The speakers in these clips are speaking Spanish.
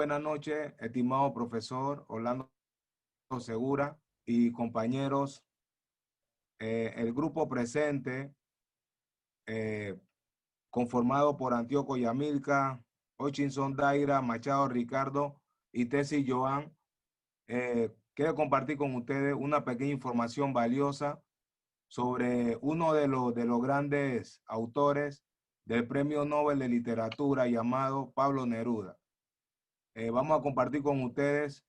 buenas noches, estimado profesor Orlando Segura y compañeros. El grupo presente, eh, conformado por Antíoco Yamilca, Hutchinson Daira, Machado Ricardo y Tessy Joan, quiero compartir con ustedes una pequeña información valiosa sobre uno de los grandes autores del Premio Nobel de Literatura llamado Pablo Neruda. Vamos a compartir con ustedes,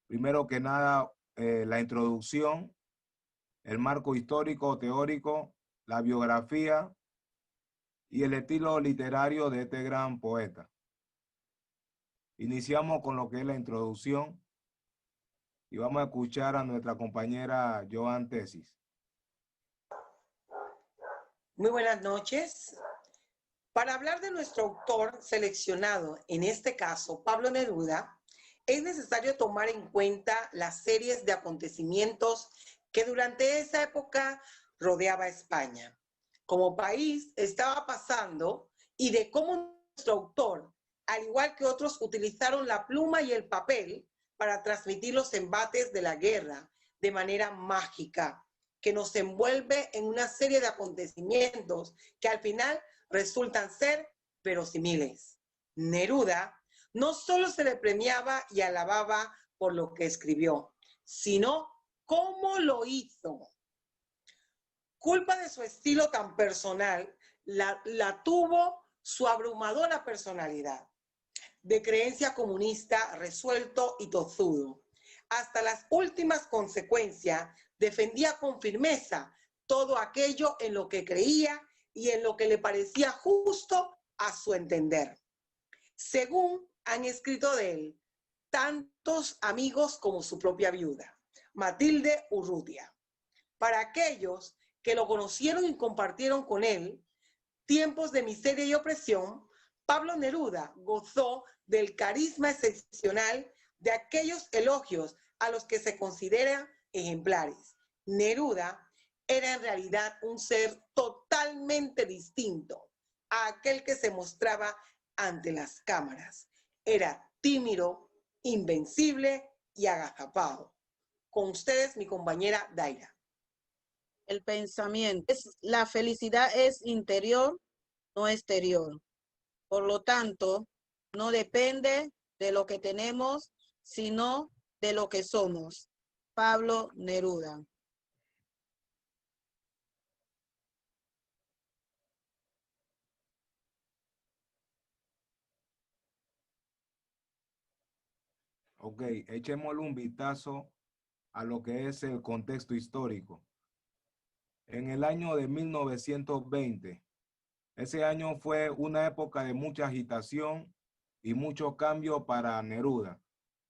primero que nada, la introducción, el marco histórico, teórico, la biografía y el estilo literario de este gran poeta. Iniciamos con lo que es la introducción y vamos a escuchar a nuestra compañera Joan Tesis. Muy buenas noches. Para hablar de nuestro autor seleccionado, en este caso Pablo Neruda, es necesario tomar en cuenta las series de acontecimientos que durante esa época rodeaba España. Como país estaba pasando y de cómo nuestro autor, al igual que otros, utilizaron la pluma y el papel para transmitir los embates de la guerra de manera mágica, que nos envuelve en una serie de acontecimientos que al final resultan ser verosímiles. Neruda no solo se le premiaba y alababa por lo que escribió, sino cómo lo hizo. Culpa de su estilo tan personal la tuvo su abrumadora personalidad, de creencia comunista resuelto y tozudo. Hasta las últimas consecuencias defendía con firmeza todo aquello en lo que creía y en lo que le parecía justo a su entender. Según han escrito de él tantos amigos como su propia viuda, Matilde Urrutia. Para aquellos que lo conocieron y compartieron con él tiempos de miseria y opresión, Pablo Neruda gozó del carisma excepcional de aquellos elogios a los que se consideran ejemplares. Neruda era en realidad un ser totalmente distinto a aquel que se mostraba ante las cámaras. Era tímido, invencible y agazapado. Con ustedes, mi compañera Daira. El pensamiento. La felicidad es interior, no exterior. Por lo tanto, no depende de lo que tenemos, sino de lo que somos. Pablo Neruda. Ok, echémosle un vistazo a lo que es el contexto histórico. En el año de 1920, ese año fue una época de mucha agitación y mucho cambio para Neruda,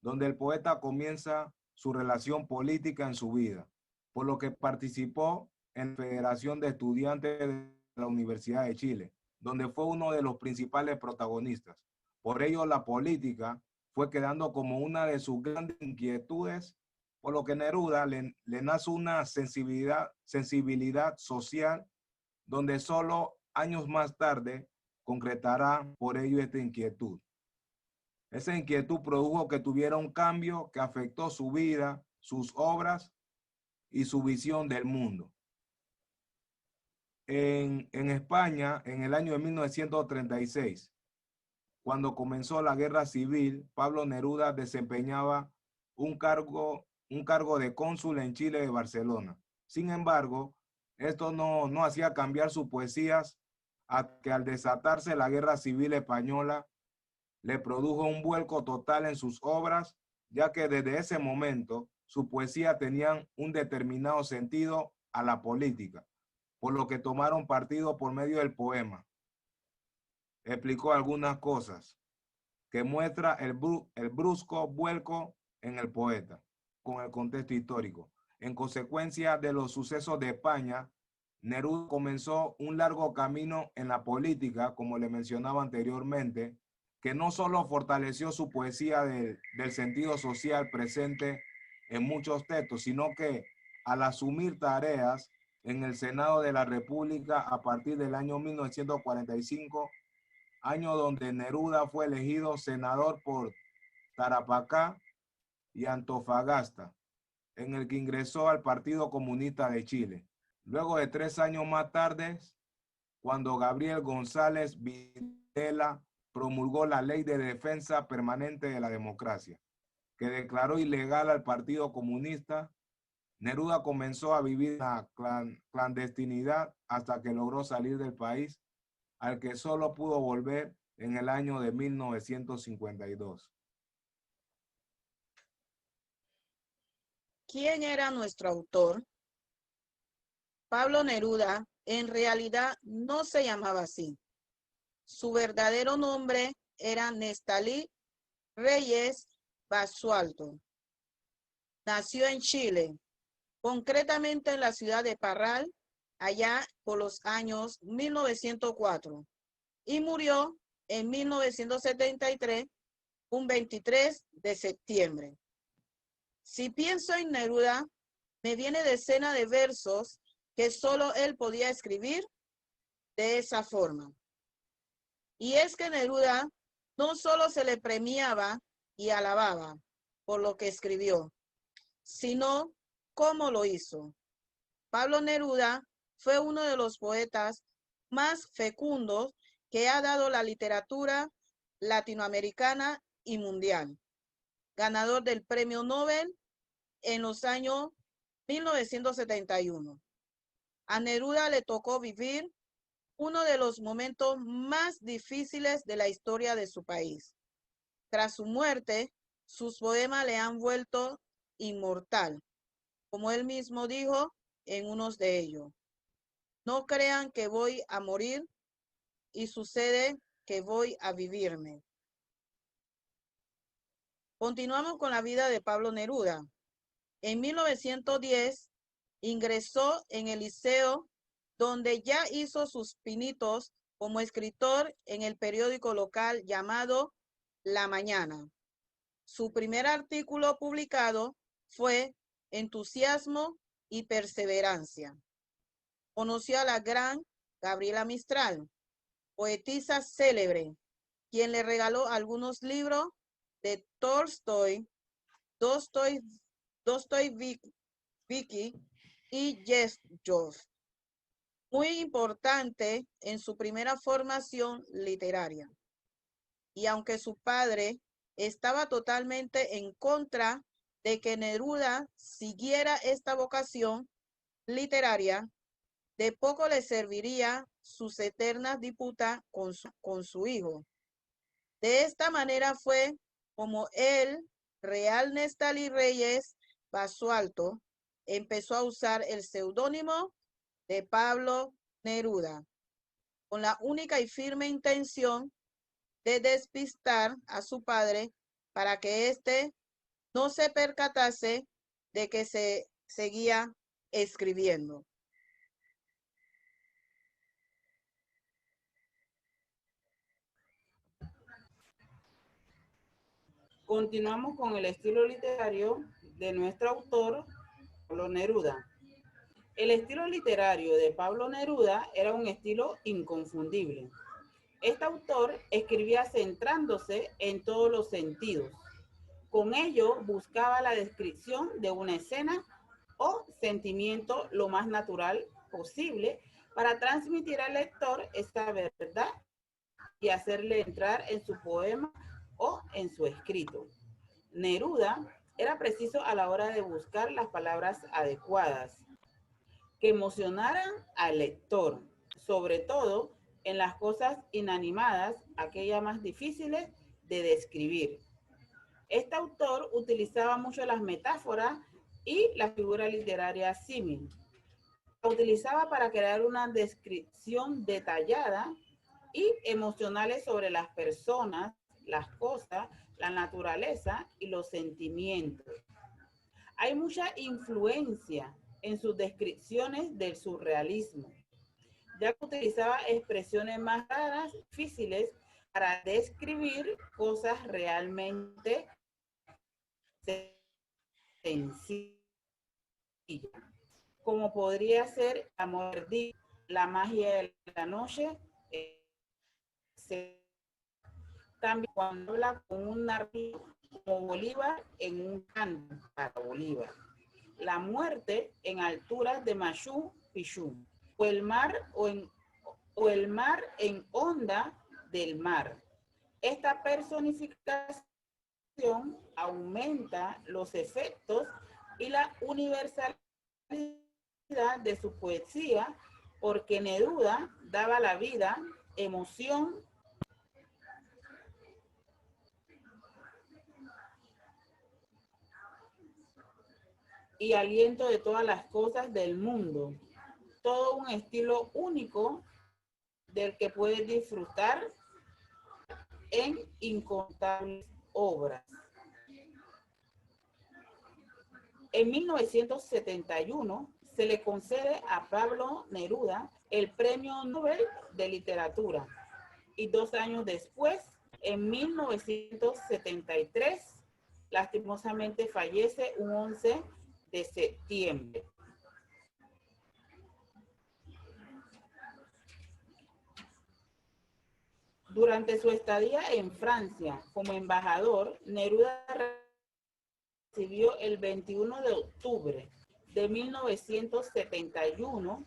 donde el poeta comienza su relación política en su vida, por lo que participó en la Federación de Estudiantes de la Universidad de Chile, donde fue uno de los principales protagonistas. Por ello, la política fue quedando como una de sus grandes inquietudes, por lo que Neruda le nace una sensibilidad social, donde solo años más tarde concretará por ello esta inquietud. Esa inquietud produjo que tuviera un cambio que afectó su vida, sus obras y su visión del mundo. En España, en el año de 1936, cuando comenzó la guerra civil, Pablo Neruda desempeñaba un cargo de cónsul en Chile de Barcelona. Sin embargo, esto no hacía cambiar sus poesías, a que al desatarse la guerra civil española le produjo un vuelco total en sus obras, ya que desde ese momento su poesía tenían un determinado sentido a la política, por lo que tomaron partido por medio del poema. Explicó algunas cosas que muestra el brusco vuelco en el poeta con el contexto histórico. En consecuencia de los sucesos de España, Neruda comenzó un largo camino en la política, como le mencionaba anteriormente, que no solo fortaleció su poesía del sentido social presente en muchos textos, sino que al asumir tareas en el Senado de la República a partir del año 1945, año donde Neruda fue elegido senador por Tarapacá y Antofagasta, en el que ingresó al Partido Comunista de Chile. Luego de 3 años más tarde, cuando Gabriel González Videla promulgó la Ley de Defensa Permanente de la Democracia, que declaró ilegal al Partido Comunista, Neruda comenzó a vivir en la clandestinidad hasta que logró salir del país, al que solo pudo volver en el año de 1952. ¿Quién era nuestro autor? Pablo Neruda en realidad no se llamaba así. Su verdadero nombre era Nestalí Reyes Basualto. Nació en Chile, concretamente en la ciudad de Parral, allá por los años 1904, y murió en 1973, un 23 de septiembre. Si pienso en Neruda, me viene decena de versos que solo él podía escribir de esa forma. Y es que Neruda no solo se le premiaba y alababa por lo que escribió, sino cómo lo hizo. Pablo Neruda fue uno de los poetas más fecundos que ha dado la literatura latinoamericana y mundial, ganador del Premio Nobel en los años 1971. A Neruda le tocó vivir uno de los momentos más difíciles de la historia de su país. Tras su muerte, sus poemas le han vuelto inmortal, como él mismo dijo en unos de ellos. No crean que voy a morir y sucede que voy a vivirme. Continuamos con la vida de Pablo Neruda. En 1910 ingresó en el liceo, donde ya hizo sus pinitos como escritor en el periódico local llamado La Mañana. Su primer artículo publicado fue Entusiasmo y Perseverancia. Conoció a la gran Gabriela Mistral, poetisa célebre, quien le regaló algunos libros de Tolstoy, Dostoyevsky y Yezhov, muy importante en su primera formación literaria. Y aunque su padre estaba totalmente en contra de que Neruda siguiera esta vocación literaria, de poco le serviría sus eternas disputas con su hijo. De esta manera fue como el Real Nestalí Reyes Basualto empezó a usar el seudónimo de Pablo Neruda, con la única y firme intención de despistar a su padre para que éste no se percatase de que se seguía escribiendo. Continuamos con el estilo literario de nuestro autor, Pablo Neruda. El estilo literario de Pablo Neruda era un estilo inconfundible. Este autor escribía centrándose en todos los sentidos. Con ello buscaba la descripción de una escena o sentimiento lo más natural posible para transmitir al lector esta verdad y hacerle entrar en su poema o en su escrito. Neruda era preciso a la hora de buscar las palabras adecuadas que emocionaran al lector, sobre todo en las cosas inanimadas, aquellas más difíciles de describir. Este autor utilizaba mucho las metáforas y la figura literaria símil. La utilizaba para crear una descripción detallada y emocionales sobre las personas, las cosas, la naturaleza y los sentimientos. Hay mucha influencia en sus descripciones del surrealismo, ya que utilizaba expresiones más raras, difíciles, para describir cosas realmente sencillas, como podría ser amor, la magia de la noche, también cuando habla con un narrador como Bolívar en un canto para Bolívar. La muerte en alturas de Machu Picchu, o el mar en onda del mar. Esta personificación aumenta los efectos y la universalidad de su poesía, porque Neruda daba la vida, emoción y aliento de todas las cosas del mundo. Todo un estilo único del que puedes disfrutar en incontables obras. En 1971 se le concede a Pablo Neruda el Premio Nobel de Literatura y 2 años después, en 1973, lastimosamente fallece un 11 de septiembre. Durante su estadía en Francia como embajador, Neruda recibió el 21 de octubre de 1971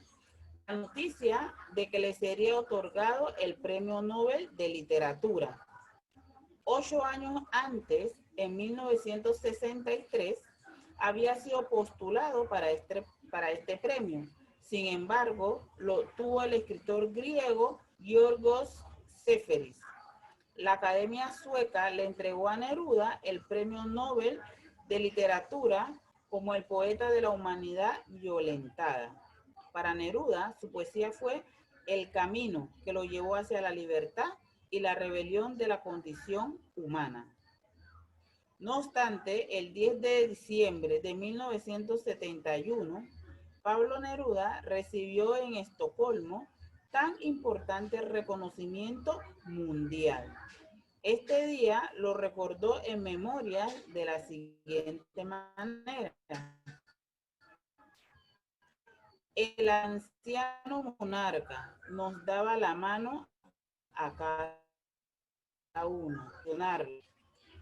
la noticia de que le sería otorgado el Premio Nobel de Literatura. 8 años antes, en 1963, había sido postulado para este premio. Sin embargo, lo tuvo el escritor griego Yorgos Seferis. La Academia Sueca le entregó a Neruda el Premio Nobel de Literatura como el poeta de la humanidad violentada. Para Neruda, su poesía fue el camino que lo llevó hacia la libertad y la rebelión de la condición humana. No obstante, el 10 de diciembre de 1971, Pablo Neruda recibió en Estocolmo tan importante reconocimiento mundial. Este día lo recordó en memorias de la siguiente manera. El anciano monarca nos daba la mano a cada uno,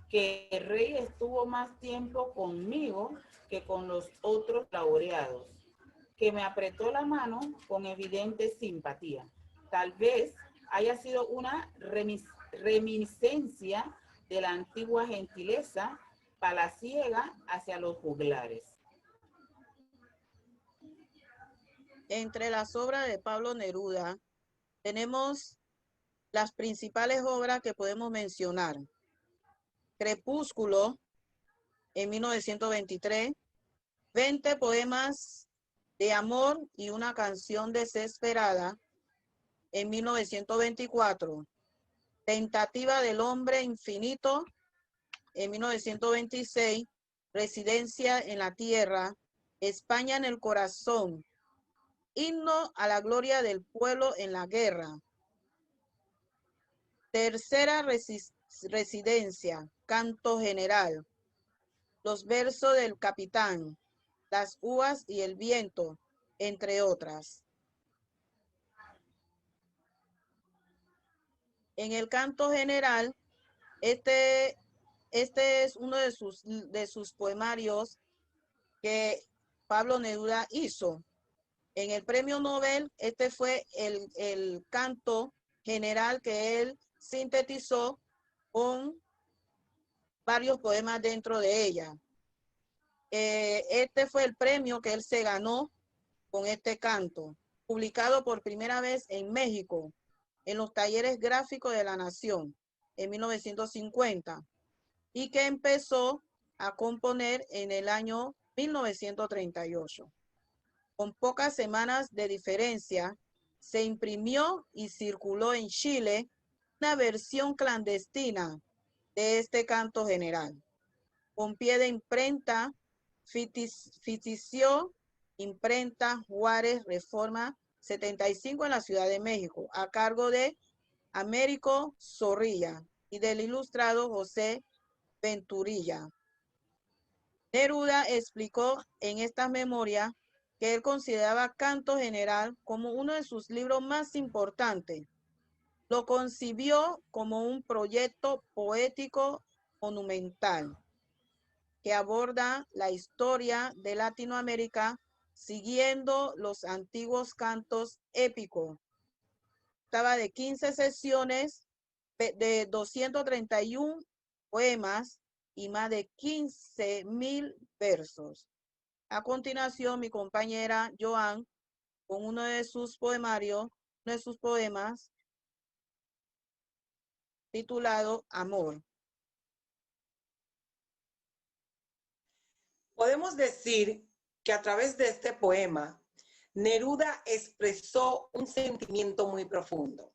que el rey estuvo más tiempo conmigo que con los otros laureados, que me apretó la mano con evidente simpatía. Tal vez haya sido una reminiscencia de la antigua gentileza palaciega hacia los juglares. Entre las obras de Pablo Neruda tenemos las principales obras que podemos mencionar. Crepúsculo, en 1923, 20 poemas de amor y una canción desesperada, en 1924. Tentativa del hombre infinito, en 1926. Residencia en la tierra, España en el corazón. Himno a la gloria del pueblo en la guerra. Tercera residencia, canto general. Los versos del capitán, las uvas y el viento, entre otras. En el canto general, este es uno de sus poemarios que Pablo Neruda hizo. En el Premio Nobel, este fue el canto general que él sintetizó con varios poemas dentro de ella. Este fue el premio que él se ganó con este canto, publicado por primera vez en México, en los talleres gráficos de la Nación, en 1950, y que empezó a componer en el año 1938. Con pocas semanas de diferencia, se imprimió y circuló en Chile una versión clandestina de este canto general, con pie de imprenta, ficticio, imprenta Juárez Reforma 75 en la Ciudad de México, a cargo de Américo Zorrilla y del ilustrado José Venturilla. Neruda explicó en esta memoria que él consideraba Canto General como uno de sus libros más importantes. Lo concibió como un proyecto poético monumental que aborda la historia de Latinoamérica siguiendo los antiguos cantos épicos. Estaba de 15 sesiones, de 231 poemas y más de 15,000 versos. A continuación, mi compañera Joan, con uno de sus poemarios, uno de sus poemas, titulado Amor. Podemos decir que a través de este poema, Neruda expresó un sentimiento muy profundo.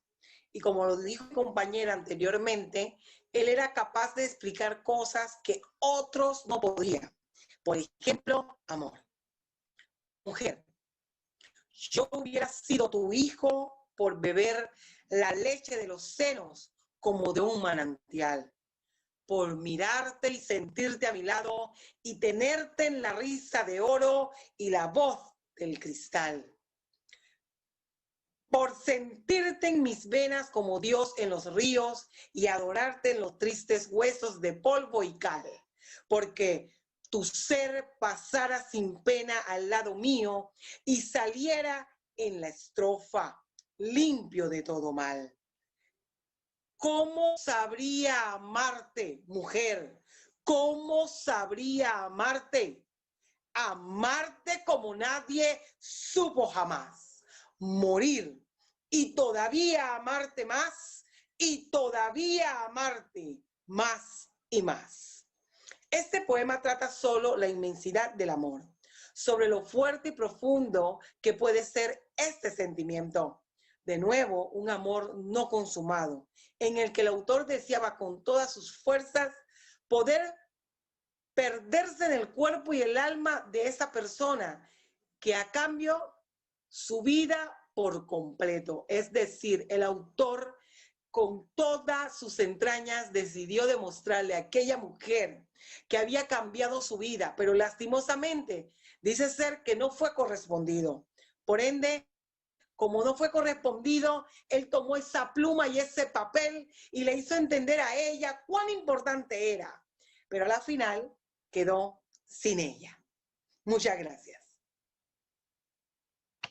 Y como lo dijo mi compañera anteriormente, él era capaz de explicar cosas que otros no podían. Por ejemplo, amor. Mujer, yo hubiera sido tu hijo por beber la leche de los senos como de un manantial, por mirarte y sentirte a mi lado y tenerte en la risa de oro y la voz del cristal, por sentirte en mis venas como Dios en los ríos y adorarte en los tristes huesos de polvo y cal, porque tu ser pasara sin pena al lado mío y saliera en la estrofa limpio de todo mal. ¿Cómo sabría amarte, mujer? ¿Cómo sabría amarte? Amarte como nadie supo jamás. Morir y todavía amarte más y todavía amarte más y más. Este poema trata solo la inmensidad del amor, sobre lo fuerte y profundo que puede ser este sentimiento. De nuevo, un amor no consumado, en el que el autor deseaba con todas sus fuerzas poder perderse en el cuerpo y el alma de esa persona, que a cambio su vida por completo. Es decir, el autor con todas sus entrañas decidió demostrarle a aquella mujer que había cambiado su vida, pero lastimosamente dice ser que no fue correspondido. Por ende, como no fue correspondido, él tomó esa pluma y ese papel y le hizo entender a ella cuán importante era, pero a la final quedó sin ella. Muchas gracias.